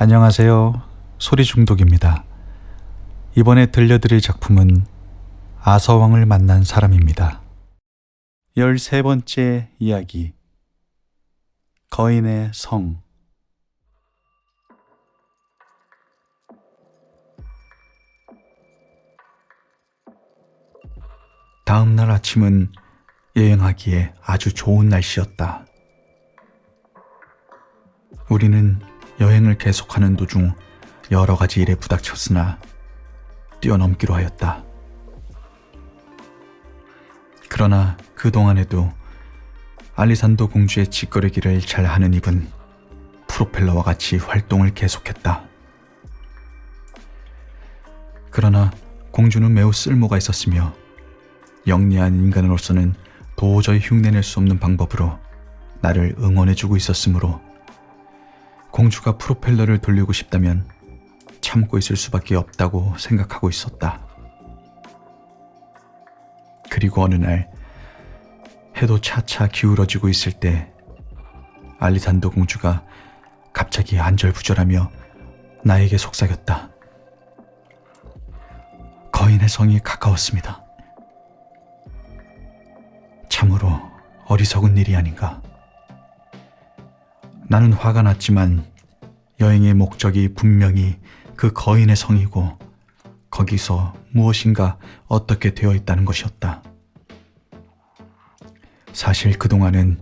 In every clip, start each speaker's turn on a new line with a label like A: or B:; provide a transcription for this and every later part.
A: 안녕하세요. 소리 중독입니다. 이번에 들려드릴 작품은 아서왕을 만난 사람입니다. 13번째 이야기. 거인의 성. 다음 날 아침은 여행하기에 아주 좋은 날씨였다. 우리는 여행을 계속하는 도중 여러 가지 일에 부닥쳤으나 뛰어넘기로 하였다. 그러나 그동안에도 알리산도 공주의 짓거리기를 잘 하는 입은 프로펠러와 같이 활동을 계속했다. 그러나 공주는 매우 쓸모가 있었으며 영리한 인간으로서는 도저히 흉내낼 수 없는 방법으로 나를 응원해주고 있었으므로 공주가 프로펠러를 돌리고 싶다면 참고 있을 수밖에 없다고 생각하고 있었다. 그리고 어느 날 해도 차차 기울어지고 있을 때 알리산도 공주가 갑자기 안절부절하며 나에게 속삭였다. 거인의 성이 가까웠습니다. 참으로 어리석은 일이 아닌가. 나는 화가 났지만 여행의 목적이 분명히 그 거인의 성이고 거기서 무엇인가 어떻게 되어 있다는 것이었다. 사실 그동안은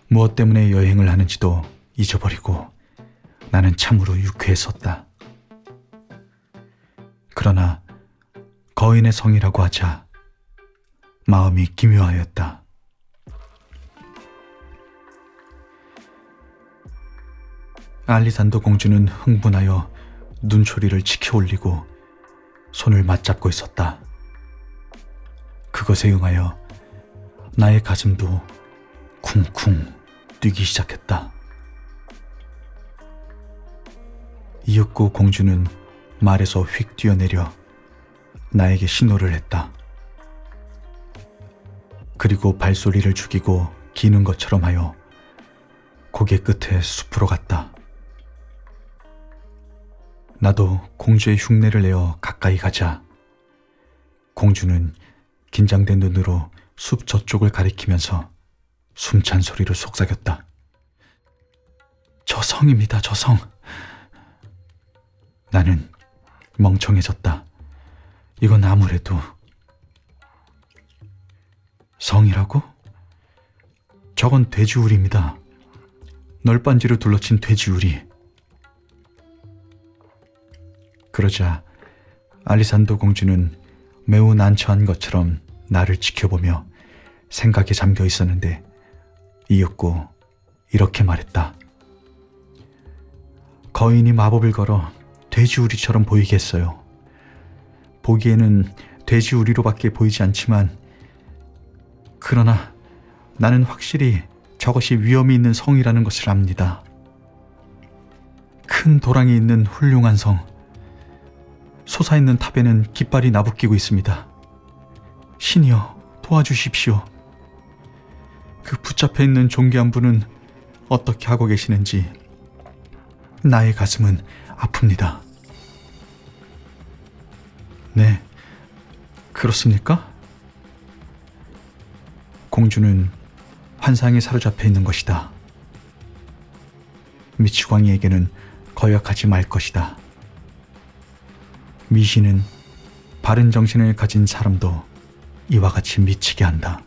A: 무엇 때문에 여행을 하는지도 잊어버리고 나는 참으로 유쾌했었다. 그러나 거인의 성이라고 하자 마음이 기묘하였다. 알리산도 공주는 흥분하여 눈초리를 치켜 올리고 손을 맞잡고 있었다. 그것에 응하여 나의 가슴도 쿵쿵 뛰기 시작했다. 이윽고 공주는 말에서 휙 뛰어내려 나에게 신호를 했다. 그리고 발소리를 죽이고 기는 것처럼 하여 고개 끝에 숲으로 갔다. 나도 공주의 흉내를 내어 가까이 가자 공주는 긴장된 눈으로 숲 저쪽을 가리키면서 숨찬 소리로 속삭였다. 저 성입니다, 저 성. 나는 멍청해졌다. 이건 아무래도 성이라고? 저건 돼지우리입니다. 널빤지로 둘러친 돼지우리. 그러자 알리산도 공주는 매우 난처한 것처럼 나를 지켜보며 생각에 잠겨 있었는데 이윽고 이렇게 말했다. 거인이 마법을 걸어 돼지우리처럼 보이게 했어요. 보기에는 돼지우리로밖에 보이지 않지만 그러나 나는 확실히 저것이 위험이 있는 성이라는 것을 압니다. 큰 도랑이 있는 훌륭한 성. 솟아있는 탑에는 깃발이 나부끼고 있습니다. 신이여 도와주십시오. 그 붙잡혀 있는 존귀한 분은 어떻게 하고 계시는지 나의 가슴은 아픕니다. 네, 그렇습니까? 공주는 환상에 사로잡혀 있는 것이다. 미치광이에게는 거역하지 말 것이다. 미신은 바른 정신을 가진 사람도 이와 같이 미치게 한다.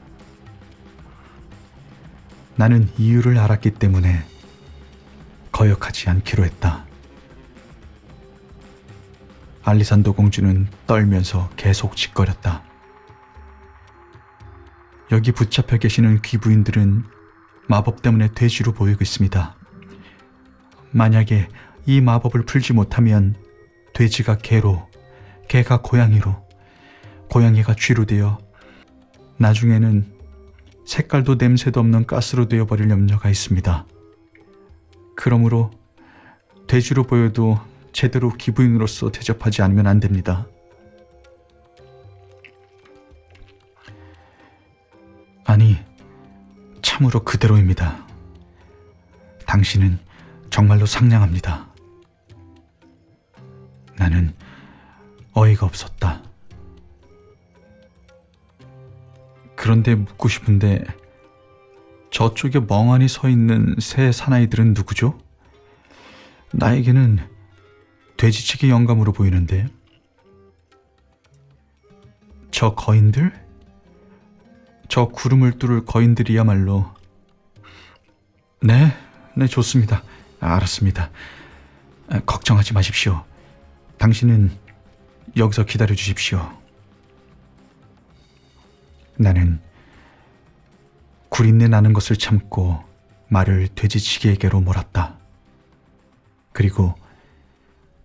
A: 나는 이유를 알았기 때문에 거역하지 않기로 했다. 알리산도 공주는 떨면서 계속 짓거렸다. 여기 붙잡혀 계시는 귀부인들은 마법 때문에 돼지로 보이고 있습니다. 만약에 이 마법을 풀지 못하면 돼지가 개로, 개가 고양이로, 고양이가 쥐로 되어 나중에는 색깔도 냄새도 없는 가스로 되어버릴 염려가 있습니다. 그러므로 돼지로 보여도 제대로 귀부인으로서 대접하지 않으면 안 됩니다. 아니, 참으로 그대로입니다. 당신은 정말로 상냥합니다. 나는 어이가 없었다. 그런데 묻고 싶은데 저쪽에 멍하니 서 있는 새 사나이들은 누구죠? 나에게는 돼지치기 영감으로 보이는데. 저 거인들? 저 구름을 뚫을 거인들이야말로. 네, 좋습니다. 알았습니다. 걱정하지 마십시오. 당신은 여기서 기다려 주십시오. 나는 구린내 나는 것을 참고 말을 돼지치기에게로 몰았다. 그리고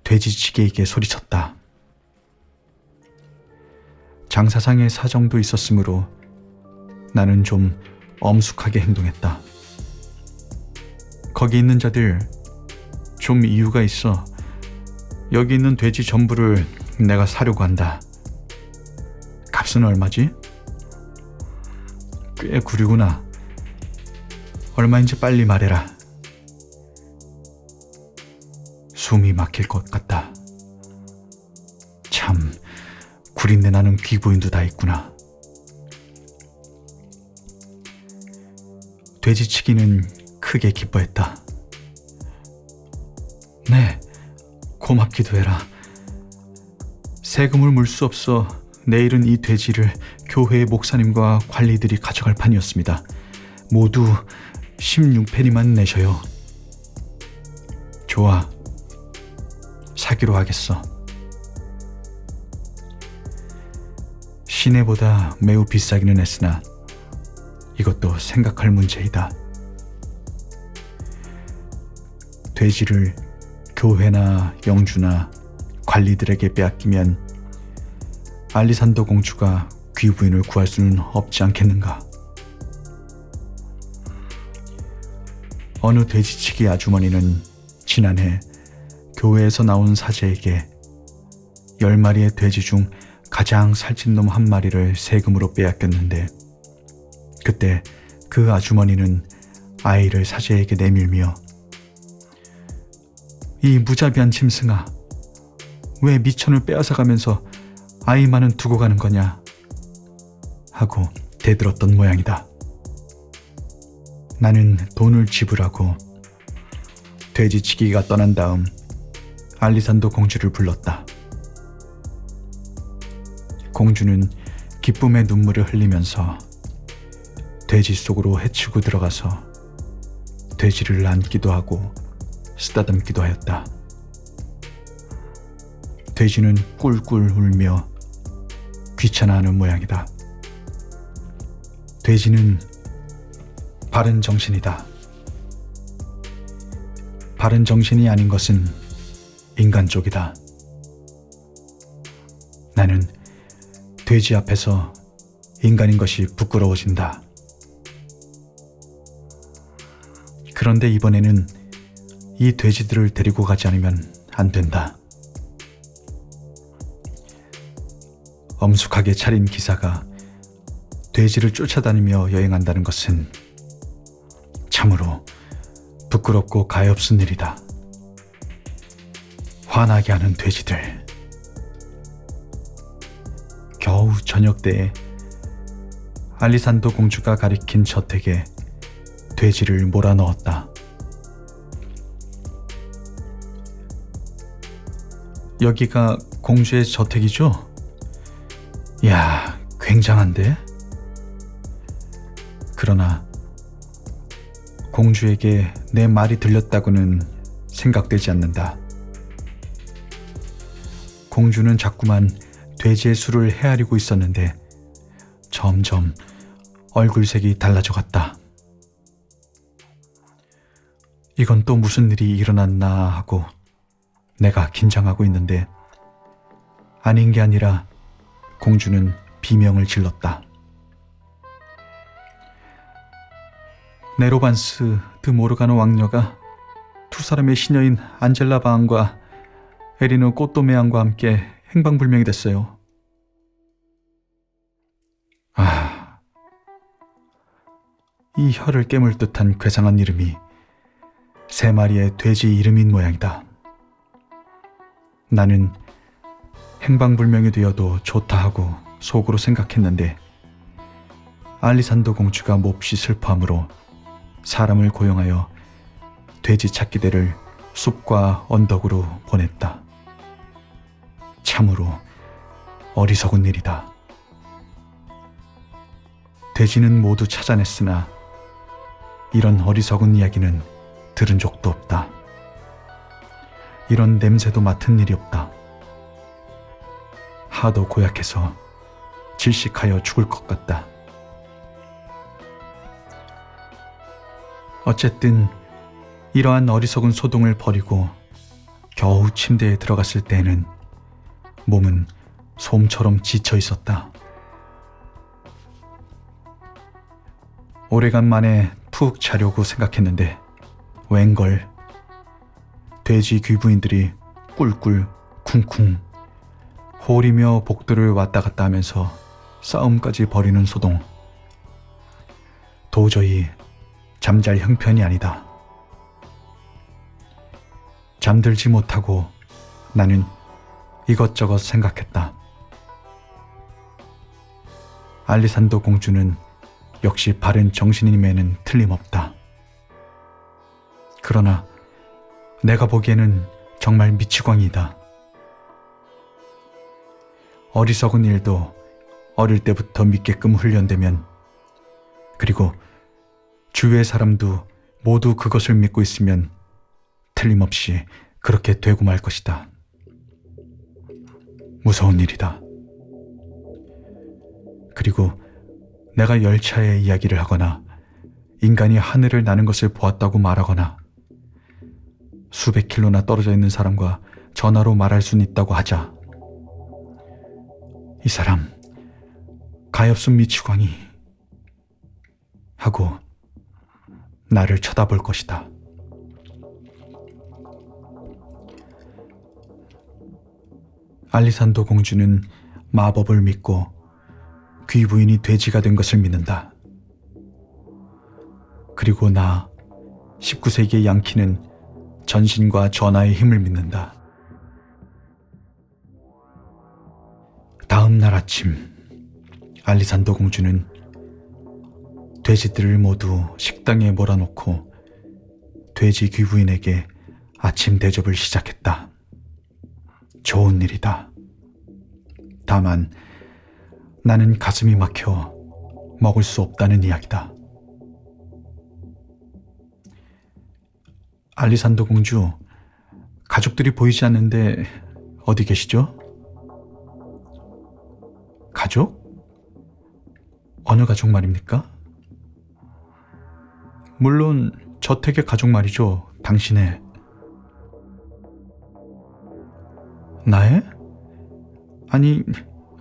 A: 돼지치기에게 소리쳤다. 장사상의 사정도 있었으므로 나는 좀 엄숙하게 행동했다. 거기 있는 자들, 좀 이유가 있어. 여기 있는 돼지 전부를 내가 사려고 한다. 값은 얼마지? 꽤 구리구나. 얼마인지 빨리 말해라. 숨이 막힐 것 같다. 참, 구린내 나는 귀부인도 다 있구나. 돼지치기는 크게 기뻐했다. 네, 고맙기도 해라. 세금을 물 수 없어 내일은 이 돼지를 교회의 목사님과 관리들이 가져갈 판이었습니다. 모두 16페니만 내셔요. 좋아, 사기로 하겠어. 시내보다 매우 비싸기는 했으나 이것도 생각할 문제이다. 돼지를 교회나 영주나 관리들에게 빼앗기면 알리산더 공주가 귀부인을 구할 수는 없지 않겠는가. 어느 돼지치기 아주머니는 지난해 교회에서 나온 사제에게 10마리의 돼지 중 가장 살찐 놈 한 마리를 세금으로 빼앗겼는데, 그때 그 아주머니는 아이를 사제에게 내밀며 이 무자비한 짐승아, 왜 미천을 빼앗아가면서 아이만은 두고 가는 거냐 하고 대들었던 모양이다. 나는 돈을 지불하고 돼지치기가 떠난 다음 알리산더 공주를 불렀다. 공주는 기쁨의 눈물을 흘리면서 돼지 속으로 헤치고 들어가서 돼지를 안기도 하고 쓰다듬기도 하였다. 돼지는 꿀꿀 울며 귀찮아하는 모양이다. 돼지는 바른 정신이다. 바른 정신이 아닌 것은 인간 쪽이다. 나는 돼지 앞에서 인간인 것이 부끄러워진다. 그런데 이번에는 이 돼지들을 데리고 가지 않으면 안 된다. 엄숙하게 차린 기사가 돼지를 쫓아다니며 여행한다는 것은 참으로 부끄럽고 가엾은 일이다. 화나게 하는 돼지들. 겨우 저녁 때에 알리산더 공주가 가리킨 저택에 돼지를 몰아넣었다. 여기가 공주의 저택이죠? 이야, 굉장한데? 그러나 공주에게 내 말이 들렸다고는 생각되지 않는다. 공주는 자꾸만 돼지의 수를 헤아리고 있었는데 점점 얼굴색이 달라져 갔다. 이건 또 무슨 일이 일어났나 하고 내가 긴장하고 있는데 아닌 게 아니라 공주는 비명을 질렀다. 네로반스 드 모르가노 왕녀가 두 사람의 시녀인 안젤라 바안과 에리노 꽃도메안과 함께 행방불명이 됐어요. 이 혀를 깨물 듯한 괴상한 이름이 3마리의 돼지 이름인 모양이다. 나는 행방불명이 되어도 좋다 하고 속으로 생각했는데 알리산더 공주가 몹시 슬퍼함으로 사람을 고용하여 돼지 찾기대를 숲과 언덕으로 보냈다. 참으로 어리석은 일이다. 돼지는 모두 찾아냈으나 이런 어리석은 이야기는 들은 적도 없다. 이런 냄새도 맡은 일이 없다. 하도 고약해서 질식하여 죽을 것 같다. 어쨌든 이러한 어리석은 소동을 버리고 겨우 침대에 들어갔을 때에는 몸은 솜처럼 지쳐 있었다. 오래간만에 푹 자려고 생각했는데 웬걸 돼지 귀부인들이 꿀꿀 쿵쿵 호리며 복도를 왔다 갔다 하면서 싸움까지 벌이는 소동. 도저히 잠잘 형편이 아니다. 잠들지 못하고 나는 이것저것 생각했다. 알리산더 공주는 역시 바른 정신임에는 틀림없다. 그러나 내가 보기에는 정말 미치광이다. 어리석은 일도 어릴 때부터 믿게끔 훈련되면, 그리고 주위의 사람도 모두 그것을 믿고 있으면 틀림없이 그렇게 되고 말 것이다. 무서운 일이다. 그리고 내가 열차의 이야기를 하거나 인간이 하늘을 나는 것을 보았다고 말하거나 수백 킬로나 떨어져 있는 사람과 전화로 말할 수는 있다고 하자. 이 사람 가엾은 미치광이 하고 나를 쳐다볼 것이다. 알리산더 공주는 마법을 믿고 귀부인이 돼지가 된 것을 믿는다. 그리고 나 19세기의 양키는 전신과 전하의 힘을 믿는다. 다음 날 아침 알리산더 공주는 돼지들을 모두 식당에 몰아놓고 돼지 귀부인에게 아침 대접을 시작했다. 좋은 일이다. 다만 나는 가슴이 막혀 먹을 수 없다는 이야기다. 알리산더 공주, 가족들이 보이지 않는데 어디 계시죠? 가족? 어느 가족 말입니까? 물론 저택의 가족 말이죠. 당신의. 나의? 아니,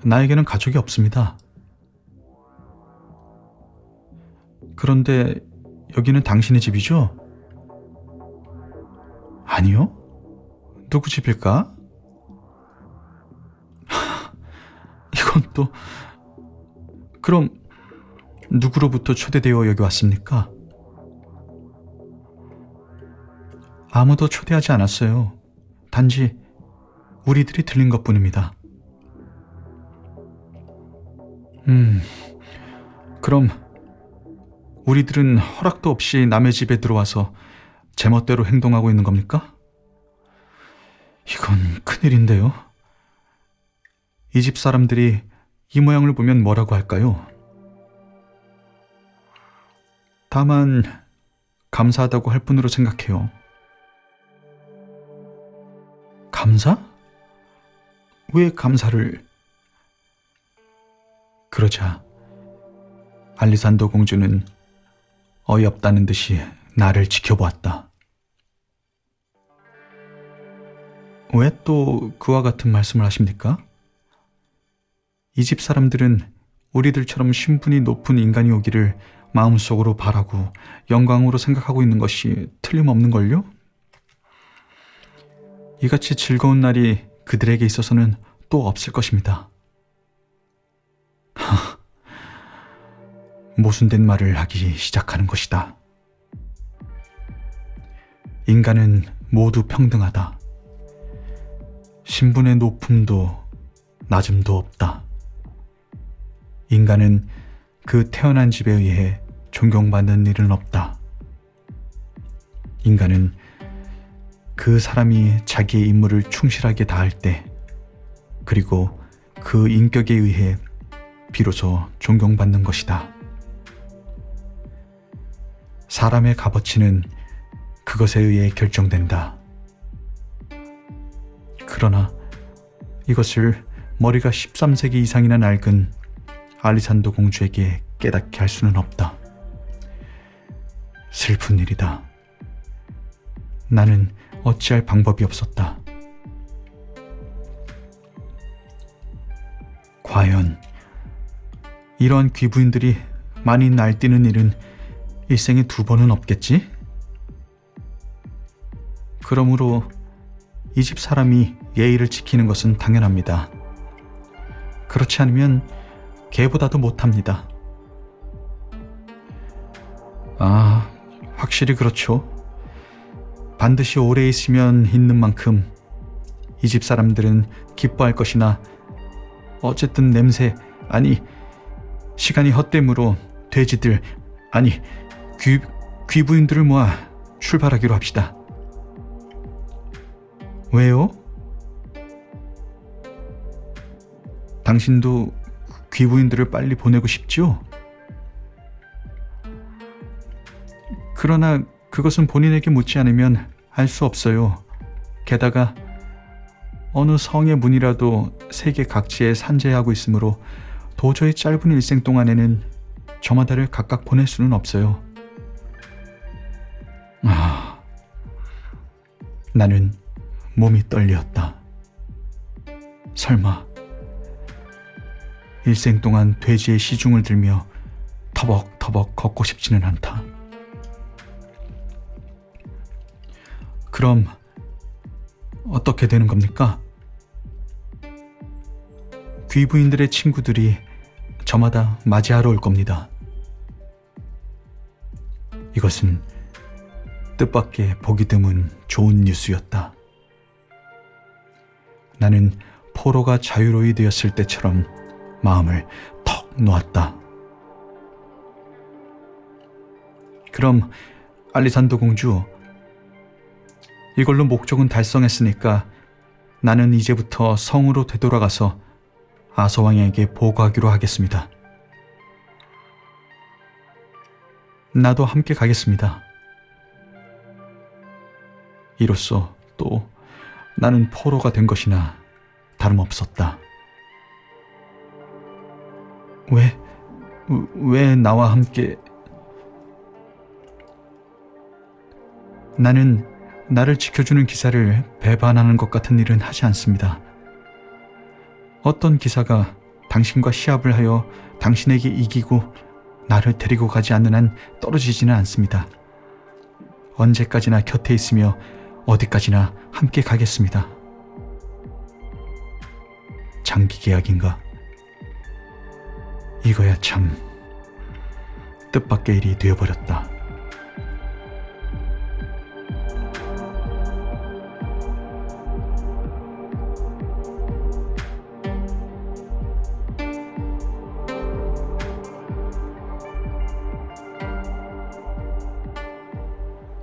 A: 나에게는 가족이 없습니다. 그런데 여기는 당신의 집이죠? 아니요? 누구 집일까? 이건 또... 그럼 누구로부터 초대되어 여기 왔습니까? 아무도 초대하지 않았어요. 단지 우리들이 들린 것뿐입니다. 그럼 우리들은 허락도 없이 남의 집에 들어와서 제멋대로 행동하고 있는 겁니까? 이건 큰일인데요. 이 집 사람들이 이 모양을 보면 뭐라고 할까요? 다만 감사하다고 할 뿐으로 생각해요. 감사? 왜 감사를... 그러자 알리산더 공주는 어이없다는 듯이 나를 지켜보았다. 왜 또 그와 같은 말씀을 하십니까? 이 집 사람들은 우리들처럼 신분이 높은 인간이 오기를 마음속으로 바라고 영광으로 생각하고 있는 것이 틀림없는걸요? 이같이 즐거운 날이 그들에게 있어서는 또 없을 것입니다. 모순된 말을 하기 시작하는 것이다. 인간은 모두 평등하다. 신분의 높음도 낮음도 없다. 인간은 그 태어난 집에 의해 존경받는 일은 없다. 인간은 그 사람이 자기의 임무를 충실하게 다할 때, 그리고 그 인격에 의해 비로소 존경받는 것이다. 사람의 값어치는 그것에 의해 결정된다. 그러나 이것을 머리가 13세기 이상이나 낡은 알리산드 공주에게 깨닫게 할 수는 없다. 슬픈 일이다. 나는 어찌할 방법이 없었다. 과연 이러한 귀부인들이 많이 날뛰는 일은 일생에 2번은 없겠지? 그러므로 이 집 사람이 예의를 지키는 것은 당연합니다. 그렇지 않으면 개보다도 못합니다. 아, 확실히 그렇죠. 반드시 오래 있으면 있는 만큼 이 집 사람들은 기뻐할 것이나, 어쨌든 냄새, 아니 시간이 헛됨으로 돼지들, 아니 귀부인들을 모아 출발하기로 합시다. 왜요? 당신도 귀부인들을 빨리 보내고 싶지요? 그러나 그것은 본인에게 묻지 않으면 알 수 없어요. 게다가 어느 성의 문이라도 세계 각지에 산재하고 있으므로 도저히 짧은 일생 동안에는 저마다를 각각 보낼 수는 없어요. 나는 몸이 떨렸다. 설마 일생 동안 돼지의 시중을 들며 터벅터벅 걷고 싶지는 않다. 그럼 어떻게 되는 겁니까? 귀부인들의 친구들이 저마다 맞이하러 올 겁니다. 이것은 뜻밖의 보기 드문 좋은 뉴스였다. 나는 포로가 자유로이 되었을 때처럼 마음을 턱 놓았다. 그럼 알리산드 공주, 이걸로 목적은 달성했으니까 나는 이제부터 성으로 되돌아가서 아서왕에게 보고하기로 하겠습니다. 나도 함께 가겠습니다. 이로써 또 나는 포로가 된 것이나 다름없었다. 왜 나와 함께? 나는 나를 지켜주는 기사를 배반하는 것 같은 일은 하지 않습니다. 어떤 기사가 당신과 시합을 하여 당신에게 이기고 나를 데리고 가지 않는 한 떨어지지는 않습니다. 언제까지나 곁에 있으며 어디까지나 함께 가겠습니다. 장기 계약인가? 이거야 참 뜻밖의 일이 되어버렸다.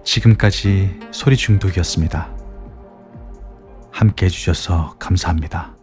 A: 지금까지 소리 중독이었습니다. 함께 해주셔서 감사합니다.